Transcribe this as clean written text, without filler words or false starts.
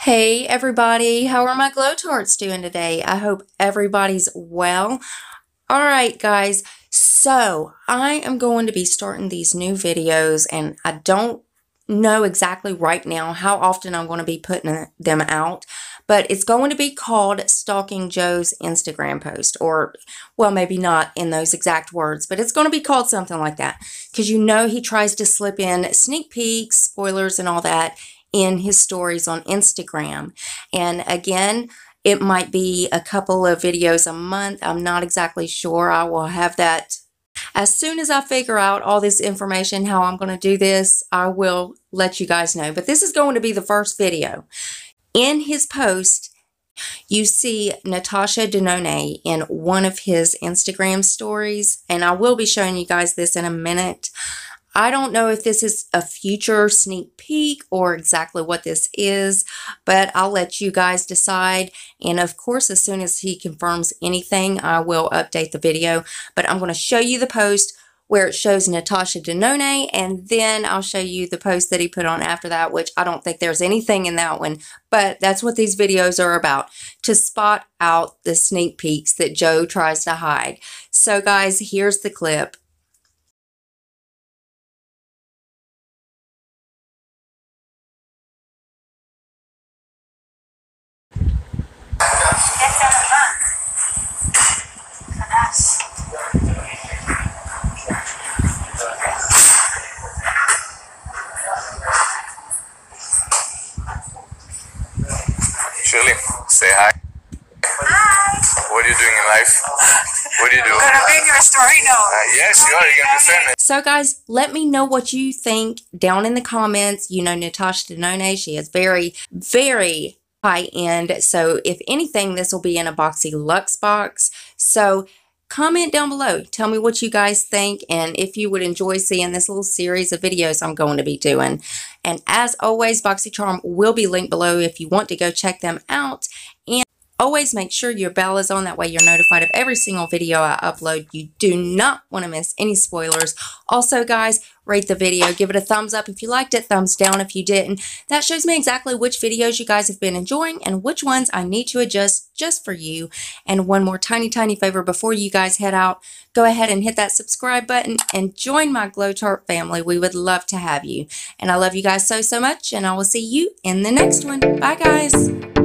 Hey everybody, how are my Glow Tarts doing today? I hope everybody's well. Alright guys, so I am going to be starting these new videos and I don't know exactly right now how often I'm going to be putting them out, but it's going to be called Stalking Joe's Instagram post, or well, maybe not in those exact words, but it's going to be called something like that because you know he tries to slip in sneak peeks, spoilers and all that in his stories on Instagram. And again, it might be a couple of videos a month. I'm not exactly sure. I will have that as soon as I figure out all this information, how I'm going to do this, I will let you guys know. But this is going to be the first video. In his post, you see Natasha Denone in one of his Instagram stories, and I will be showing you guys this in a minute. I don't know if this is a future sneak peek or exactly what this is, but I'll let you guys decide. And of course, as soon as he confirms anything, I will update the video. But I'm going to show you the post where it shows Natasha Denone, and then I'll show you the post that he put on after that, which I don't think there's anything in that one. But that's what these videos are about, to spot out the sneak peeks that Joe tries to hide. So guys, here's the clip. Shirley, say hi. Hi. What are you doing in life? What do you do? I'm gonna be in your story now. Yes, you are. You're gonna be famous. So guys, let me know what you think down in the comments. You know, Natasha Denone, she is very, very high end. So if anything, this will be in a Boxyluxe box. So comment down below. Tell me what you guys think and if you would enjoy seeing this little series of videos I'm going to be doing. And as always, BoxyCharm will be linked below if you want to go check them out. And always make sure your bell is on. That way you're notified of every single video I upload. You do not want to miss any spoilers. Also, guys, rate the video. Give it a thumbs up if you liked it, thumbs down if you didn't. That shows me exactly which videos you guys have been enjoying and which ones I need to adjust just for you. And one more tiny favor before you guys head out. Go ahead and hit that subscribe button and join my Glow Tart family. We would love to have you. And I love you guys so much, and I will see you in the next one. Bye, guys.